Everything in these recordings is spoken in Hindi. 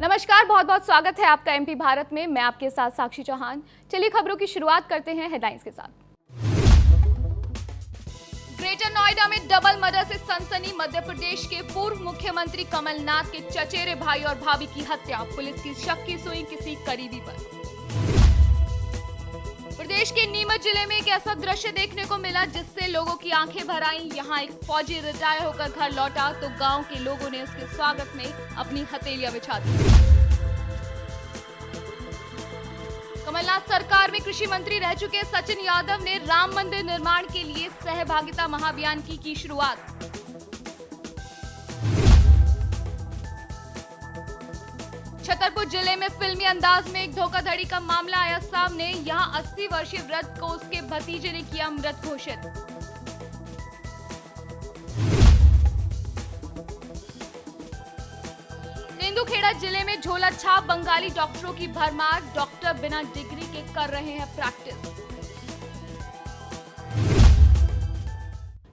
नमस्कार, बहुत बहुत स्वागत है आपका एमपी भारत में। मैं आपके साथ साक्षी चौहान। चलिए खबरों की शुरुआत करते हैं हेडलाइंस के साथ। ग्रेटर नोएडा में डबल मर्डर से सनसनी। मध्य प्रदेश के पूर्व मुख्यमंत्री कमलनाथ के चचेरे भाई और भाभी की हत्या। पुलिस की शक की सुई किसी करीबी पर। प्रदेश के नीमच जिले में एक ऐसा दृश्य देखने को मिला जिससे लोगों की आंखें भर आईं। यहां एक फौजी रिटायर होकर घर लौटा तो गांव के लोगों ने उसके स्वागत में अपनी हथेलियां बिछा दी। कमलनाथ सरकार में कृषि मंत्री रह चुके सचिन यादव ने राम मंदिर निर्माण के लिए सहभागिता महाअभियान की शुरुआत। छतरपुर जिले में फिल्मी अंदाज में एक धोखाधड़ी का मामला आया सामने। यहां 80 वर्षीय वृद्ध को उसके भतीजे ने किया मृत घोषित। तेंदुखेड़ा जिले में झोला छाप बंगाली डॉक्टरों की भरमार। डॉक्टर बिना डिग्री के कर रहे हैं प्रैक्टिस।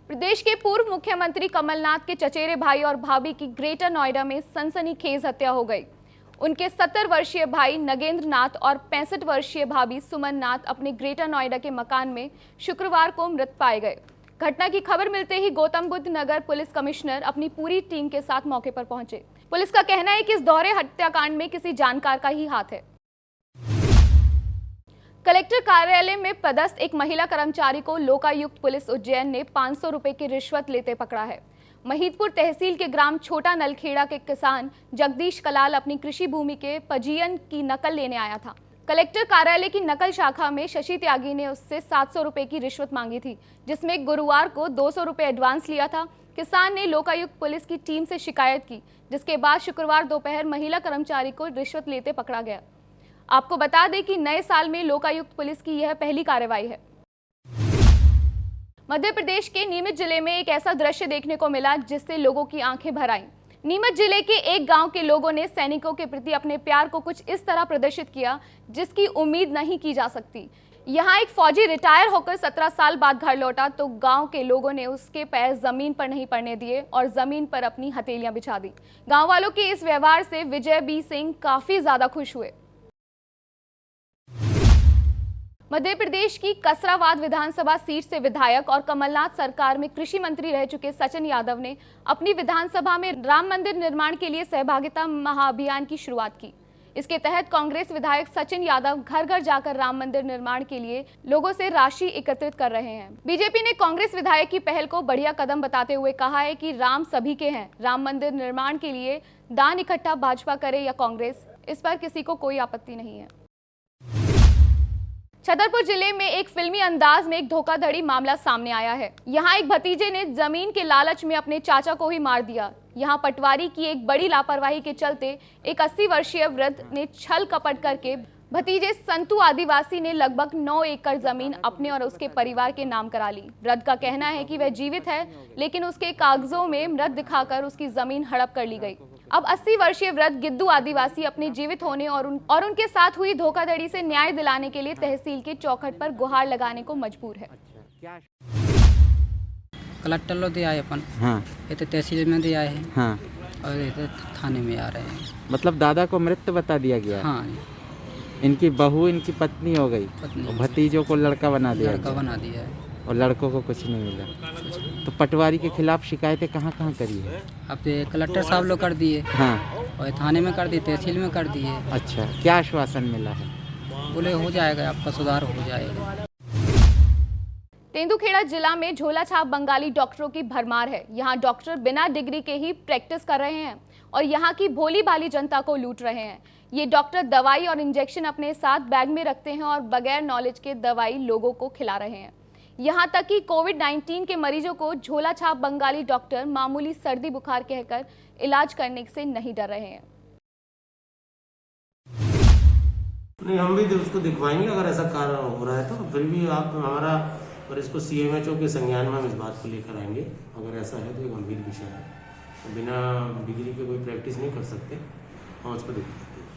प्रदेश के पूर्व मुख्यमंत्री कमलनाथ के चचेरे भाई और भाभी की ग्रेटर नोएडा में सनसनीखेज हत्या हो गई। उनके 70 वर्षीय भाई नगेंद्र नाथ और 65 वर्षीय भाभी सुमन नाथ अपने ग्रेटर नोएडा के मकान में शुक्रवार को मृत पाए गए। घटना की खबर मिलते ही गौतम बुद्ध नगर पुलिस कमिश्नर अपनी पूरी टीम के साथ मौके पर पहुंचे। पुलिस का कहना है कि इस दोहरे हत्याकांड में किसी जानकार का ही हाथ है। कलेक्टर कार्यालय में पदस्थ एक महिला कर्मचारी को लोकायुक्त पुलिस उज्जैन ने 500 रुपए की रिश्वत लेते पकड़ा है। महिदपुर तहसील के ग्राम छोटा नलखेड़ा के किसान जगदीश कलाल अपनी कृषि भूमि के पंजीयन की नकल लेने आया था। कलेक्टर कार्यालय की नकल शाखा में शशि त्यागी ने उससे 700 रुपए की रिश्वत मांगी थी, जिसमें गुरुवार को 200 रुपए एडवांस लिया था। किसान ने लोकायुक्त पुलिस की टीम से शिकायत की, जिसके बाद शुक्रवार दोपहर महिला कर्मचारी को रिश्वत लेते पकड़ा गया। आपको बता दें कि नए साल में लोकायुक्त पुलिस की यह पहली कार्रवाई है। मध्य प्रदेश के नीमच जिले में एक ऐसा दृश्य देखने को मिला जिससे लोगों की आंखें भर आईं। नीमच जिले के एक गांव के लोगों ने सैनिकों के प्रति अपने प्यार को कुछ इस तरह प्रदर्शित किया जिसकी उम्मीद नहीं की जा सकती। यहां एक फौजी रिटायर होकर 17 साल बाद घर लौटा तो गांव के लोगों ने उसके पैर जमीन पर नहीं पड़ने दिए और जमीन पर अपनी हथेलियां बिछा दी। गांव वालों के इस व्यवहार से विजय बी सिंह काफी ज्यादा खुश हुए। मध्य प्रदेश की कसराबाद विधानसभा सीट से विधायक और कमलनाथ सरकार में कृषि मंत्री रह चुके सचिन यादव ने अपनी विधानसभा में राम मंदिर निर्माण के लिए सहभागिता महाअभियान की शुरुआत की। इसके तहत कांग्रेस विधायक सचिन यादव घर घर जाकर राम मंदिर निर्माण के लिए लोगों से राशि एकत्रित कर रहे हैं। बीजेपी ने कांग्रेस विधायक की पहल को बढ़िया कदम बताते हुए कहा है कि राम सभी के हैं। राम मंदिर निर्माण के लिए दान इकट्ठा भाजपा करे या कांग्रेस, इस पर किसी को कोई आपत्ति नहीं है। छतरपुर जिले में एक फिल्मी अंदाज में एक धोखाधड़ी मामला सामने आया है। यहाँ एक भतीजे ने जमीन के लालच में अपने चाचा को ही मार दिया। यहाँ पटवारी की एक बड़ी लापरवाही के चलते एक 80 वर्षीय वृद्ध ने छल कपट करके भतीजे संतू आदिवासी ने लगभग 9 एकड़ जमीन अपने और उसके परिवार के नाम करा ली। वृद्ध का कहना है कि वह जीवित है, लेकिन उसके कागजों में मृत दिखाकर उसकी जमीन हड़प कर ली गई। अब 80 वर्षीय वृद्ध गिद्दू आदिवासी अपने जीवित होने और उनके साथ हुई धोखाधड़ी से न्याय दिलाने के लिए तहसील के चौखट पर गुहार लगाने को मजबूर है। कलेक्टर लो दिया है अपन। हाँ। ये तो तहसील में दिया है। हाँ। और ये तो थाने में आ रहे हैं। मतलब दादा को मृत बता दिया गया। हाँ। इनकी बहू इनकी पत्नी हो गई, और भतीजों को लड़का बना दिया। लड़का बना दिया है और लड़कों को कुछ नहीं मिला। तो पटवारी के खिलाफ शिकायतें कहाँ कहाँ करी है? अब ये कलेक्टर साहब लोग कर दिए। हाँ। और थाने में कर दिए, तहसील में कर दिए। अच्छा, क्या आश्वासन मिला है? बोले हो जाएगा, आपका सुधार हो जाएगा। तेंदुखेड़ा जिला में झोला छाप बंगाली डॉक्टरों की भरमार है। यहाँ डॉक्टर बिना डिग्री के ही प्रैक्टिस कर रहे हैं और यहाँ की भोली भाली जनता को लूट रहे हैं। ये डॉक्टर दवाई और इंजेक्शन अपने साथ बैग में रखते हैं और बगैर नॉलेज के दवाई लोगों को खिला रहे हैं। यहाँ तक कि कोविड-19 के मरीजों को झोला छाप बंगाली डॉक्टर मामूली सर्दी बुखार कहकर इलाज करने से नहीं डर रहे हैं। नहीं, हम भी उसको दिखवाएंगे अगर ऐसा कार्य हो रहा है तो। फिर भी आप हमारा और इसको CMHO के संज्ञान में हम इस बात को लेकर आएंगे। अगर ऐसा है तो ये गंभीर विषय है, तो बिना डिग्री के कोई प्रैक्टिस नहीं कर सकते, हम उसको दिखवाते हैं।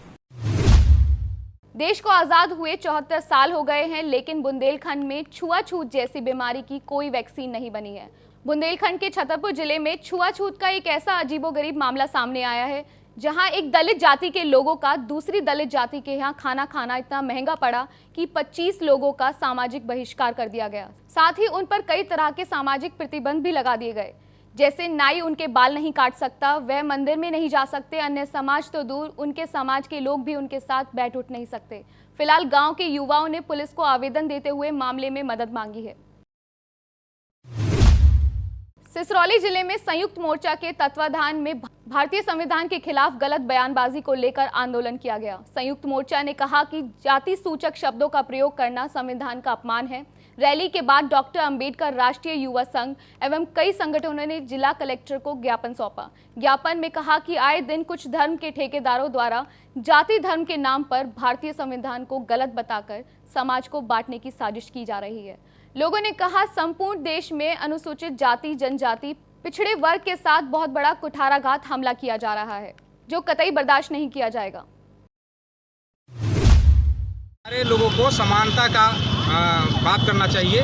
देश को आजाद हुए 74 साल हो गए हैं, लेकिन बुंदेलखंड में छुआछूत जैसी बीमारी की कोई वैक्सीन नहीं बनी है। बुंदेलखंड के छतरपुर जिले में छुआछूत का एक ऐसा अजीबोगरीब मामला सामने आया है जहां एक दलित जाति के लोगों का दूसरी दलित जाति के यहाँ खाना खाना इतना महंगा पड़ा कि 25 लोगों का सामाजिक बहिष्कार कर दिया गया। साथ ही उन पर कई तरह के सामाजिक प्रतिबंध भी लगा दिए गए, जैसे नाई उनके बाल नहीं काट सकता, वह मंदिर में नहीं जा सकते, अन्य समाज तो दूर उनके समाज के लोग भी उनके साथ बैठ उठ नहीं सकते। फिलहाल गांव के युवाओं ने पुलिस को आवेदन देते हुए मामले में मदद मांगी है। सिसरौली जिले में संयुक्त मोर्चा के तत्वाधान में भारतीय संविधान के खिलाफ गलत बयानबाजी को लेकर आंदोलन किया गया। संयुक्त मोर्चा ने कहा कि जाति सूचक शब्दों का प्रयोग करना संविधान का अपमान है। रैली के बाद डॉक्टर अंबेडकर राष्ट्रीय युवा संघ एवं कई संगठनों ने जिला कलेक्टर को ज्ञापन सौंपा। ज्ञापन में कहा कि आए दिन कुछ धर्म के ठेकेदारों द्वारा जाति धर्म के नाम पर भारतीय संविधान को गलत बताकर समाज को बांटने की साजिश की जा रही है। लोगों ने कहा, संपूर्ण देश में अनुसूचित जाति, जनजाति, पिछड़े वर्ग के साथ बहुत बड़ा कुठाराघात हमला किया जा रहा है, जो कतई बर्दाश्त नहीं किया जाएगा। सारे लोगों को समानता का बात करना चाहिए,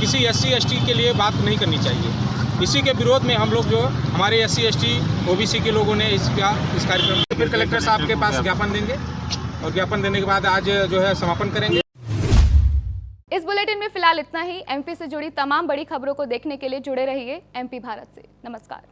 किसी SC ST के लिए बात नहीं करनी चाहिए। इसी के विरोध में हम लोग जो हमारे SC ST OBC के लोगों ने इस कार्यक्रम फिर कलेक्टर साहब के पास ज्ञापन देंगे और ज्ञापन देने के बाद आज जो है समापन करेंगे। इस बुलेटिन में फिलहाल इतना ही। MP से जुड़ी तमाम बड़ी खबरों को देखने के लिए जुड़े रहिए MP भारत से। नमस्कार।